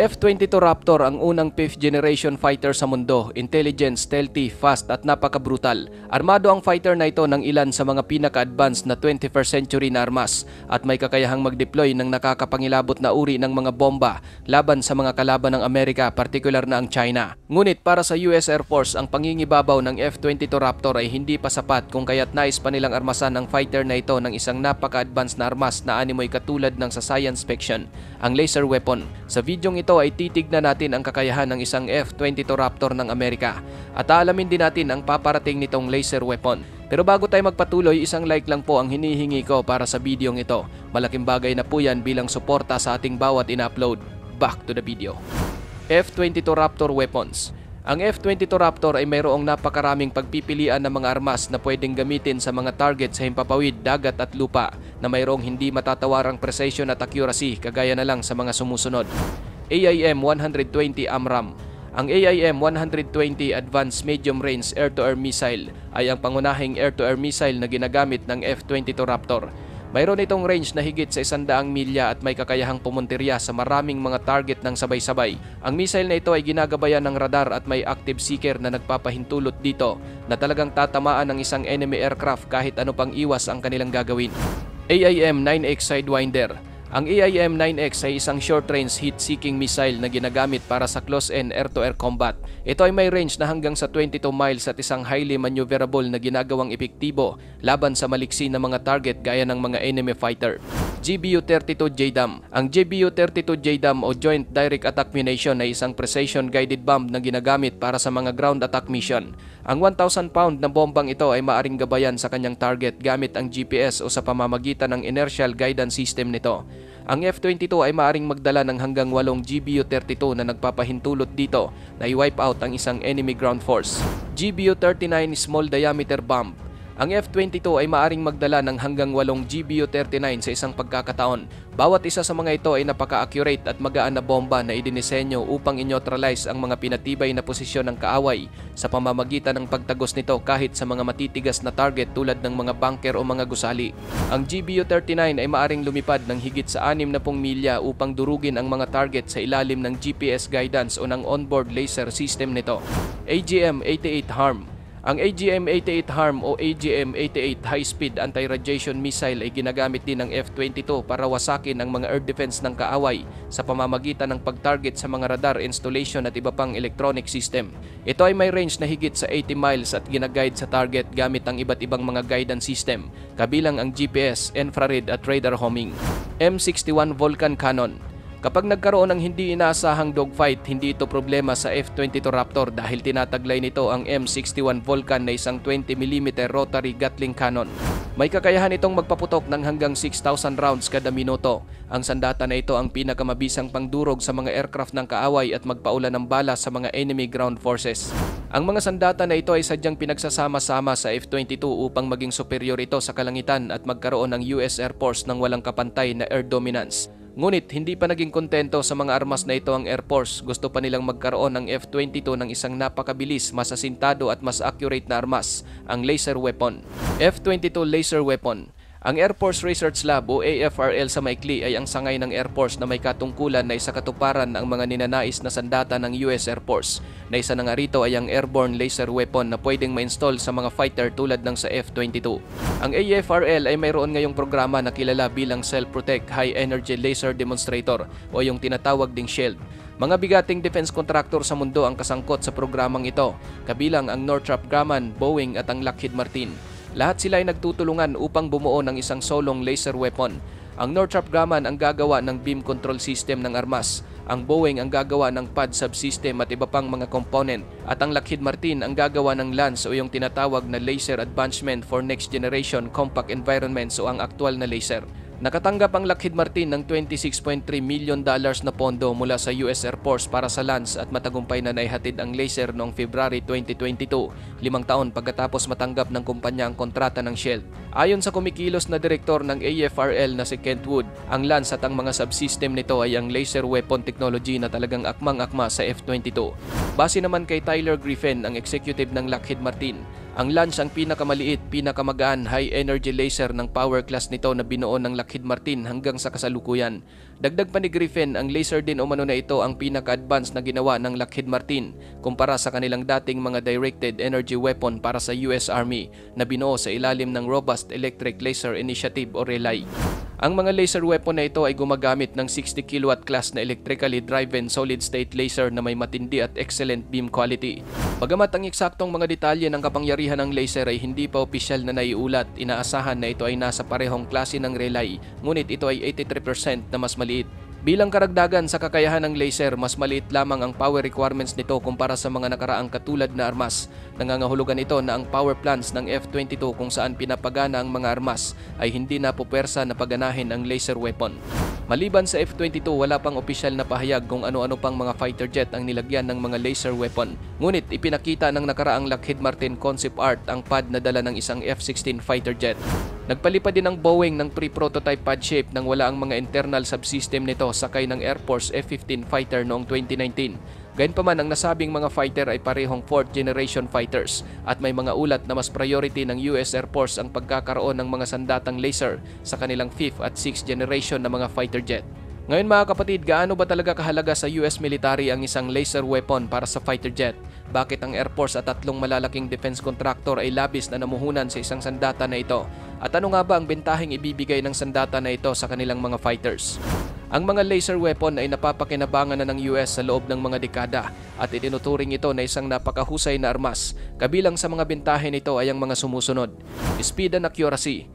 F-22 Raptor ang unang 5th generation fighter sa mundo, intelligent, stealthy, fast at napaka-brutal. Armado ang fighter na ito ng ilan sa mga pinaka-advanced na 21st century na armas at may kakayahang mag-deploy ng nakakapangilabot na uri ng mga bomba laban sa mga kalaban ng Amerika, partikular na ang China. Ngunit para sa US Air Force, ang pangingibabaw ng F-22 Raptor ay hindi pa sapat kung kaya't nais pa nilang armasan ang fighter na ito ng isang napaka-advanced na armas na animoy katulad ng sa science fiction, ang laser weapon. Sa videong ito ay titignan natin ang kakayahan ng isang F-22 Raptor ng Amerika at aalamin din natin ang paparating nitong laser weapon. Pero bago tayo magpatuloy, isang like lang po ang hinihingi ko para sa videong ito. Malaking bagay na po yan bilang suporta sa ating bawat in-upload. Back to the video. F-22 Raptor Weapons. Ang F-22 Raptor ay mayroong napakaraming pagpipilian ng mga armas na pwedeng gamitin sa mga target sa himpapawid, dagat at lupa na mayroong hindi matatawarang precision at accuracy kagaya na lang sa mga sumusunod. AIM-120 AMRAAM. Ang AIM-120 Advanced Medium Range Air-to-Air Missile ay ang pangunahing air-to-air missile na ginagamit ng F-22 Raptor. Mayroon itong range na higit sa 100 milya at may kakayahang pumuntirya sa maraming mga target ng sabay-sabay. Ang missile na ito ay ginagabayan ng radar at may active seeker na nagpapahintulot dito na talagang tatamaan ng isang enemy aircraft kahit ano pang iwas ang kanilang gagawin. AIM-9X Sidewinder. Ang AIM-9X ay isang short-range heat-seeking missile na ginagamit para sa close-in air-to-air combat. Ito ay may range na hanggang sa 22 miles at isang highly maneuverable na ginagawang epektibo laban sa maliksi na mga target gaya ng mga enemy fighter. GBU-32 JDAM. Ang GBU-32 JDAM o Joint Direct Attack Munition ay isang precision-guided bomb na ginagamit para sa mga ground attack mission. Ang 1,000 pound na bombang ito ay maaring gabayan sa kanyang target gamit ang GPS o sa pamamagitan ng inertial guidance system nito. Ang F-22 ay maaring magdala ng hanggang 8 GBU-32 na nagpapahintulot dito na i-wipe out ang isang enemy ground force. GBU-39 Small Diameter Bomb. Ang F-22 ay maaring magdala ng hanggang 8 GBU-39 sa isang pagkakataon. Bawat isa sa mga ito ay napaka-accurate at magaan na bomba na idinisenyo upang i-neutralize ang mga pinatibay na posisyon ng kaaway sa pamamagitan ng pagtagos nito kahit sa mga matitigas na target tulad ng mga bunker o mga gusali. Ang GBU-39 ay maaring lumipad ng higit sa 60 milya upang durugin ang mga target sa ilalim ng GPS guidance o ng onboard laser system nito. AGM-88 HARM. Ang AGM-88 HARM o AGM-88 High-Speed Anti-Radiation Missile ay ginagamit din ng F-22 para wasakin ang mga air defense ng kaaway sa pamamagitan ng pag-target sa mga radar installation at iba pang electronic system. Ito ay may range na higit sa 80 miles at ginaguide sa target gamit ang iba't ibang mga guidance system, kabilang ang GPS, infrared at radar homing. M61 Vulcan Cannon. Kapag nagkaroon ng hindi inaasahang dogfight, hindi ito problema sa F-22 Raptor dahil tinataglay nito ang M61 Vulcan na isang 20mm rotary Gatling cannon. May kakayahan itong magpaputok ng hanggang 6,000 rounds kada minuto. Ang sandata na ito ang pinakamabisang pangdurog sa mga aircraft ng kaaway at magpaulan ng bala sa mga enemy ground forces. Ang mga sandata na ito ay sadyang pinagsasama-sama sa F-22 upang maging superior ito sa kalangitan at magkaroon ng US Air Force ng walang kapantay na air dominance. Ngunit hindi pa naging kontento sa mga armas na ito ang Air Force. Gusto pa nilang magkaroon ng F-22 ng isang napakabilis, mas asintado at mas accurate na armas, ang laser weapon. F-22 Laser Weapon. Ang Air Force Research Lab o AFRL sa maikli ay ang sangay ng Air Force na may katungkulan na isakatuparan ang mga ninanais na sandata ng US Air Force. Na isa na nga rito ay ang Airborne Laser Weapon na pwedeng ma-install sa mga fighter tulad ng sa F-22. Ang AFRL ay mayroon ngayong programa na kilala bilang Self-Protect High Energy Laser Demonstrator o yung tinatawag ding SHIELD. Mga bigating defense contractor sa mundo ang kasangkot sa programang ito, kabilang ang Northrop Grumman, Boeing at ang Lockheed Martin. Lahat sila ay nagtutulungan upang bumuo ng isang solong laser weapon. Ang Northrop Grumman ang gagawa ng beam control system ng armas, ang Boeing ang gagawa ng pad subsystem at iba pang mga component, at ang Lockheed Martin ang gagawa ng LANS o yung tinatawag na Laser Advancement for Next Generation Compact Environments o ang aktual na laser. Nakatanggap ang Lockheed Martin ng $26.3 million na pondo mula sa US Air Force para sa LANS at matagumpay na naihatid ang laser noong February 2022, 5 taon pagkatapos matanggap ng kumpanya ang kontrata ng SHIELD. Ayon sa kumikilos na direktor ng AFRL na si Kent Wood, ang LANS at ang mga subsystem nito ay ang laser weapon technology na talagang akmang-akma sa F-22. Base naman kay Tyler Griffin, ang executive ng Lockheed Martin, Ang Lance ang pinakamaliit, pinakamagaan high-energy laser ng power class nito na binuo ng Lockheed Martin hanggang sa kasalukuyan. Dagdag pa ni Griffin, ang laser din umano na ito ang pinaka-advanced na ginawa ng Lockheed Martin kumpara sa kanilang dating mga directed energy weapon para sa US Army na binuo sa ilalim ng Robust Electric Laser Initiative o RELI. Ang mga laser weapon na ito ay gumagamit ng 60 kilowatt class na electrically driven solid-state laser na may matindi at excellent beam quality. Bagamat ang eksaktong mga detalye ng kapangyarihan ng laser ay hindi pa opisyal na naiulat, inaasahan na ito ay nasa parehong klase ng relay, ngunit ito ay 83% na mas maliit. Bilang karagdagan sa kakayahan ng laser, mas maliit lamang ang power requirements nito kumpara sa mga nakaraang katulad na armas. Nangangahulugan ito na ang power plants ng F-22 kung saan pinapagana ang mga armas ay hindi na pupersa na paganahin ang laser weapon. Maliban sa F-22, wala pang opisyal na pahayag kung ano-ano pang mga fighter jet ang nilagyan ng mga laser weapon. Ngunit ipinakita ng nakaraang Lockheed Martin concept art ang pad na dala ng isang F-16 fighter jet. Nagpalipad din ang Boeing ng pre-prototype pad shape nang wala ang mga internal subsystem nito sakay ng Air Force F-15 fighter noong 2019. Gayunpaman, ang nasabing mga fighter ay parehong 4th generation fighters at may mga ulat na mas priority ng US Air Force ang pagkakaroon ng mga sandatang laser sa kanilang 5th at 6th generation na mga fighter jet. Ngayon mga kapatid, gaano ba talaga kahalaga sa US military ang isang laser weapon para sa fighter jet? Bakit ang Air Force at tatlong malalaking defense contractor ay labis na namuhunan sa isang sandata na ito? At ano nga ba ang bentaheng ibibigay ng sandata na ito sa kanilang mga fighters? Ang mga laser weapon ay napapakinabangan na ng US sa loob ng mga dekada at itinuturing ito na isang napakahusay na armas. Kabilang sa mga bentahe nito ay ang mga sumusunod: speed and accuracy.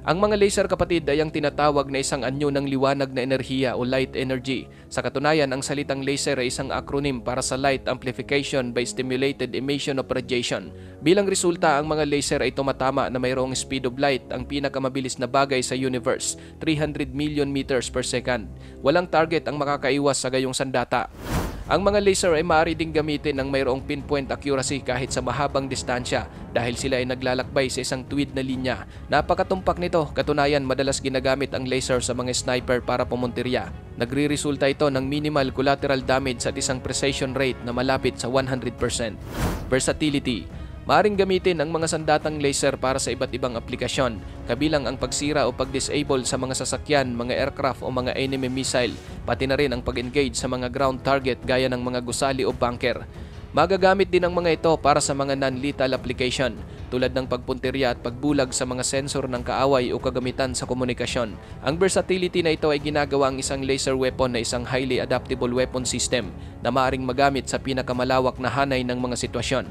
Ang mga laser kapatid ay ang tinatawag na isang anyo ng liwanag na enerhiya o light energy. Sa katunayan, ang salitang laser ay isang acronym para sa Light Amplification by Stimulated Emission of Radiation. Bilang resulta, ang mga laser ay tumatama na mayroong speed of light, ang pinakamabilis na bagay sa universe, 300 million meters per second. Walang target ang makakaiwas sa gayong sandata. Ang mga laser ay maaari ding gamitin ng mayroong pinpoint accuracy kahit sa mahabang distansya dahil sila ay naglalakbay sa isang tuwid na linya. Napakatumpak nito, katunayan madalas ginagamit ang laser sa mga sniper para pumuntirya. Nagre-resulta ito ng minimal collateral damage at isang precision rate na malapit sa 100%. Versatility. Maaring gamitin ang mga sandatang laser para sa iba't ibang aplikasyon, kabilang ang pagsira o pag-disable sa mga sasakyan, mga aircraft o mga enemy missile, pati na rin ang pag-engage sa mga ground target gaya ng mga gusali o bunker. Magagamit din ang mga ito para sa mga non-lethal application tulad ng pagpuntirya at pagbulag sa mga sensor ng kaaway o kagamitan sa komunikasyon. Ang versatility na ito ay ginagawa ang isang laser weapon na isang highly adaptable weapon system na maaaring magamit sa pinakamalawak na hanay ng mga sitwasyon.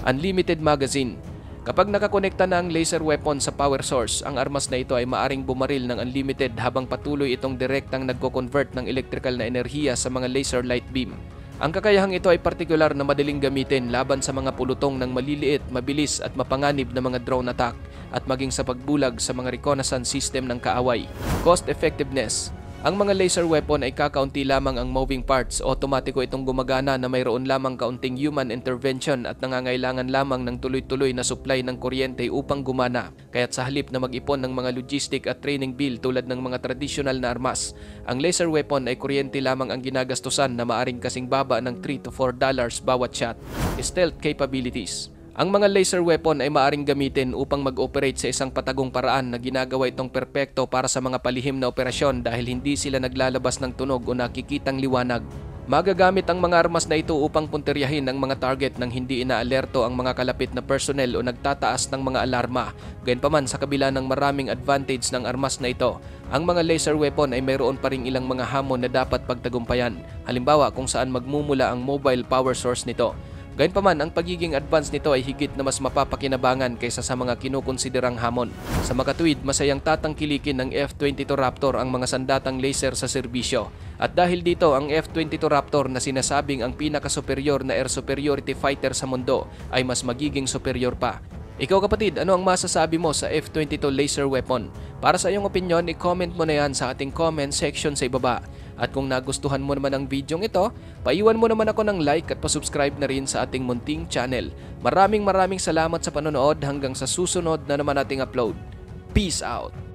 Unlimited magazine. Kapag nakakonekta na ang laser weapon sa power source, ang armas na ito ay maaring bumaril ng unlimited habang patuloy itong direktang nagko-convert ng electrical na enerhiya sa mga laser light beam. Ang kakayahang ito ay partikular na madaling gamitin laban sa mga pulutong ng maliliit, mabilis at mapanganib na mga drone attack at maging sa pagbulag sa mga reconnaissance system ng kaaway. Cost effectiveness. Ang mga laser weapon ay kakaunti lamang ang moving parts, otomatiko itong gumagana na mayroon lamang kaunting human intervention at nangangailangan lamang ng tuloy-tuloy na supply ng kuryente upang gumana. Kaya't sa halip na mag-ipon ng mga logistic at training bill tulad ng mga traditional na armas, ang laser weapon ay kuryente lamang ang ginagastusan na maaring kasing baba ng $3 to $4 bawat shot. Stealth capabilities. Ang mga laser weapon ay maaring gamitin upang mag-operate sa isang patagong paraan na ginagawa itong perpekto para sa mga palihim na operasyon dahil hindi sila naglalabas ng tunog o nakikitang liwanag. Magagamit ang mga armas na ito upang puntiryahin ang mga target nang hindi inaalerto ang mga kalapit na personnel o nagtataas ng mga alarma. Gayunpaman, sa kabila ng maraming advantage ng armas na ito, ang mga laser weapon ay mayroon pa ring ilang mga hamon na dapat pagtagumpayan. Halimbawa kung saan magmumula ang mobile power source nito. Gayunpaman, ang pagiging advanced nito ay higit na mas mapapakinabangan kaysa sa mga kinukonsiderang hamon. Sa makatuwid, masayang tatangkilikin ng F-22 Raptor ang mga sandatang laser sa serbisyo. At dahil dito, ang F-22 Raptor na sinasabing ang pinaka-superior na air superiority fighter sa mundo ay mas magiging superior pa. Ikaw kapatid, ano ang masasabi mo sa F-22 laser weapon? Para sa iyong opinion, i-comment mo na yan sa ating comment section sa ibaba. At kung nagustuhan mo naman ang videong ito, paiwan mo naman ako ng like at pasubscribe na rin sa ating munting channel. Maraming salamat sa panonood, hanggang sa susunod na naman nating upload. Peace out!